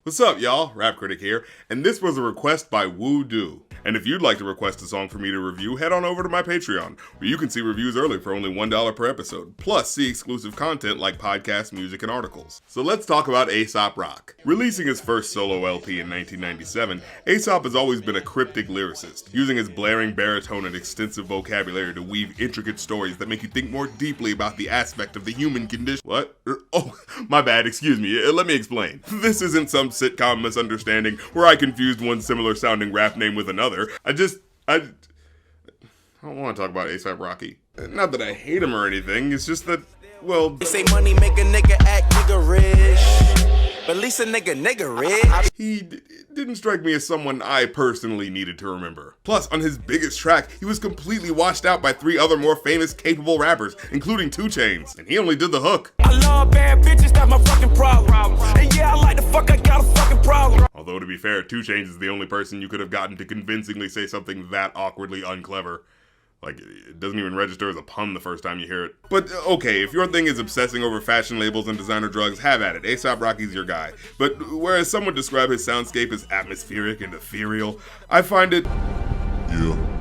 What's up, y'all? Rap Critic here, and this was a request by Woo Do. And if you'd like to request a song for me to review, head on over to my Patreon, where you can see reviews early for only $1 per episode, plus see exclusive content like podcasts, music, and articles. So let's talk about A$AP Rock. Releasing his first solo LP in 1997, A$AP has always been a cryptic lyricist, using his blaring baritone and extensive vocabulary to weave intricate stories that make you think more deeply about the aspect of the human condition. What? Oh, my bad, excuse me, let me explain. This isn't some sitcom misunderstanding where I confused one similar sounding rap name with another. I don't want to talk about A$AP Rocky. Not that I hate him or anything, it's just that, well... They say money make a nigga act niggerish, but at least a nigga rich. He didn't strike me as someone I personally needed to remember. Plus, on his biggest track, he was completely washed out by 3 other more famous, capable rappers, including 2 Chainz, and he only did the hook. I love bad bitches, that's my fucking problem. And yeah, I like the fuck, I got a fucking problem. Although, to be fair, 2 Chainz is the only person you could have gotten to convincingly say something that awkwardly unclever. Like, it doesn't even register as a pun the first time you hear it. But, okay, if your thing is obsessing over fashion labels and designer drugs, have at it. A$AP Rocky's your guy. But whereas some would describe his soundscape as atmospheric and ethereal, I find it... Yeah.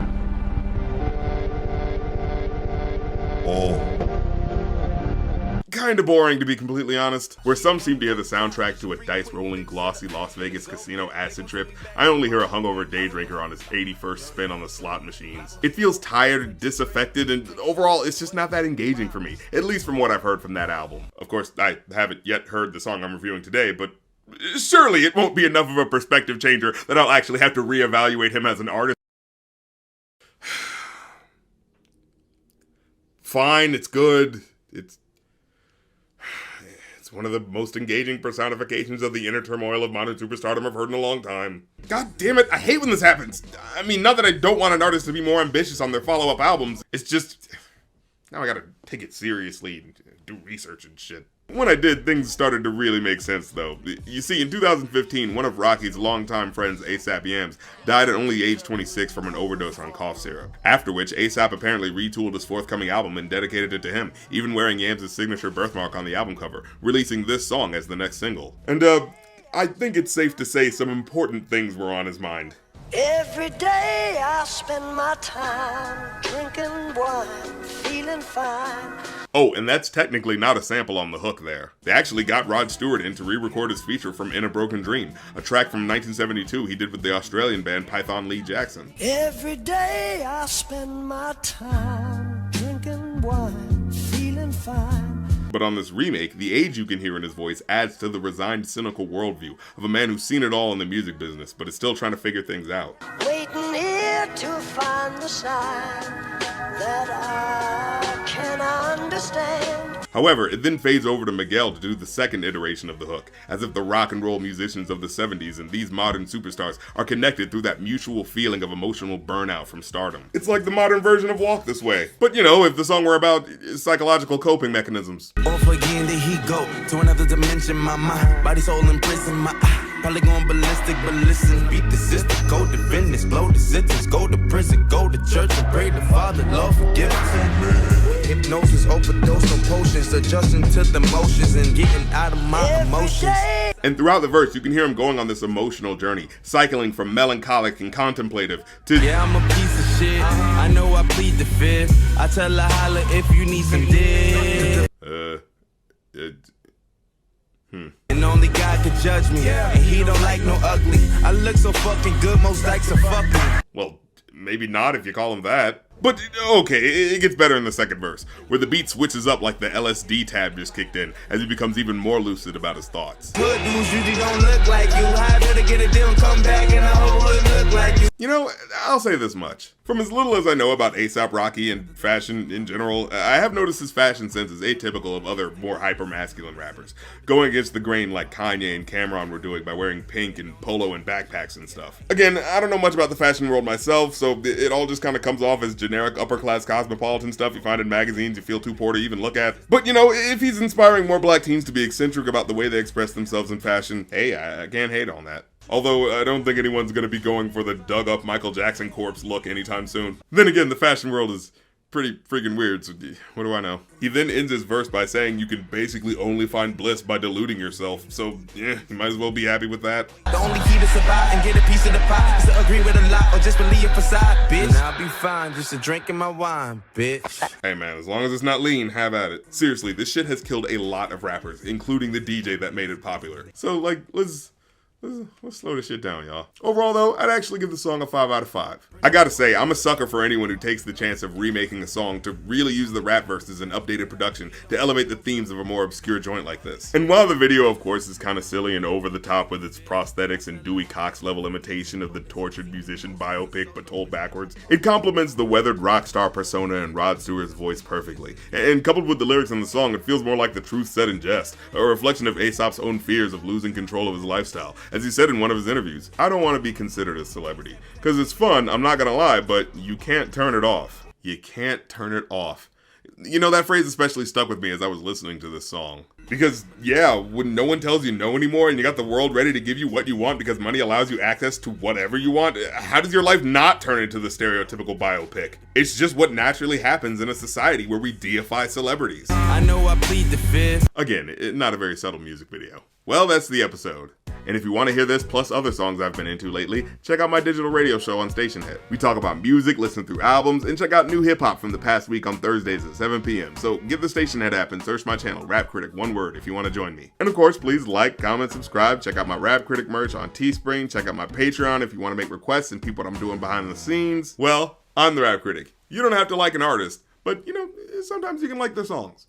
kinda boring, to be completely honest. Where some seem to hear the soundtrack to a dice-rolling, glossy Las Vegas casino acid trip, I only hear a hungover day drinker on his 81st spin on the slot machines. It feels tired, disaffected, and overall, it's just not that engaging for me, at least from what I've heard from that album. Of course, I haven't yet heard the song I'm reviewing today, but surely it won't be enough of a perspective changer that I'll actually have to reevaluate him as an artist. Fine, it's good. It's one of the most engaging personifications of the inner turmoil of modern superstardom I've heard in a long time. God damn it, I hate when this happens. I mean, not that I don't want an artist to be more ambitious on their follow-up albums, it's just... now I gotta take it seriously and do research and shit. When I did, things started to really make sense, though. You see, in 2015, one of Rocky's longtime friends, A$AP Yams, died at only age 26 from an overdose on cough syrup. After which, A$AP apparently retooled his forthcoming album and dedicated it to him, even wearing Yams' signature birthmark on the album cover, releasing this song as the next single. And, I think it's safe to say some important things were on his mind. Every day I spend my time drinking wine, feeling fine. Oh, and that's technically not a sample on the hook there. They actually got Rod Stewart in to re-record his feature from In a Broken Dream, a track from 1972 he did with the Australian band Python Lee Jackson. Every day I spend my time drinking wine, feeling fine. But on this remake, the age you can hear in his voice adds to the resigned, cynical worldview of a man who's seen it all in the music business, but is still trying to figure things out. Waiting here to find the sign that I can understand. However, it then fades over to Miguel to do the second iteration of the hook, as if the rock and roll musicians of the 70s and these modern superstars are connected through that mutual feeling of emotional burnout from stardom. It's like the modern version of Walk This Way. But you know, if the song were about psychological coping mechanisms. Off again, did he go to another dimension? My mind, body, soul in prison, my eye. Probably going ballistic, but listen, beat the system, go to business, blow the sentence, go to prison, go to church and pray to Father, Lord forgive us. Hypnosis, overdose on potions, adjusting to the motions and getting out of my emotions. And throughout the verse, you can hear him going on this emotional journey, cycling from melancholic and contemplative to... yeah, I'm a piece of shit, I know I plead the fifth, I tell her holla if you need some dick. And only God could judge me, and he don't like no ugly. I look so fucking good, most likes are fuck me. Well, maybe not if you call him that. But, okay, it gets better in the second verse, where the beat switches up like the LSD tab just kicked in, as he becomes even more lucid about his thoughts. Good dudes usually don't look like you. How better get a deal and come back and the whole hood look like you. You know, I'll say this much. From as little as I know about A$AP Rocky and fashion in general, I have noticed his fashion sense is atypical of other more hyper-masculine rappers, going against the grain like Kanye and Cameron were doing by wearing pink and polo and backpacks and stuff. Again, I don't know much about the fashion world myself, so it all just kind of comes off as generic upper-class cosmopolitan stuff you find in magazines you feel too poor to even look at. But you know, if he's inspiring more black teens to be eccentric about the way they express themselves in fashion, hey, I can't hate on that. Although, I don't think anyone's gonna be going for the dug-up Michael Jackson corpse look anytime soon. Then again, the fashion world is pretty freaking weird, so what do I know? He then ends his verse by saying you can basically only find bliss by deluding yourself, so yeah, you might as well be happy with that. The only key to survive and get a piece of the pie is to agree with a lot or just believe your facade, bitch. And I'll be fine just a drinking my wine, bitch. Hey man, as long as it's not lean, have at it. Seriously, this shit has killed a lot of rappers, including the DJ that made it popular. So like, let's slow this shit down, y'all. Overall though, I'd actually give the song a 5 out of 5. I gotta say, I'm a sucker for anyone who takes the chance of remaking a song to really use the rap verses and updated production to elevate the themes of a more obscure joint like this. And while the video of course is kinda silly and over the top with its prosthetics and Dewey Cox level imitation of the tortured musician biopic but told backwards, it complements the weathered rock star persona and Rod Stewart's voice perfectly. And coupled with the lyrics in the song, it feels more like the truth said in jest, a reflection of Aesop's own fears of losing control of his lifestyle. As he said in one of his interviews, I don't want to be considered a celebrity. Cause it's fun, I'm not gonna lie, but you can't turn it off. You can't turn it off. You know, that phrase especially stuck with me as I was listening to this song. Because yeah, when no one tells you no anymore and you got the world ready to give you what you want because money allows you access to whatever you want, how does your life not turn into the stereotypical biopic? It's just what naturally happens in a society where we deify celebrities. I know I plead the fifth. Again, not a very subtle music video. Well, that's the episode. And if you want to hear this plus other songs I've been into lately, check out my digital radio show on Stationhead. We talk about music, listen through albums, and check out new hip-hop from the past week on Thursdays at 7 p.m. So get the Stationhead app and search my channel, Rap Critic, one word, if you want to join me. And of course, please like, comment, subscribe, check out my Rap Critic merch on Teespring, check out my Patreon if you want to make requests and peep what I'm doing behind the scenes. Well, I'm the Rap Critic. You don't have to like an artist, but you know, sometimes you can like their songs.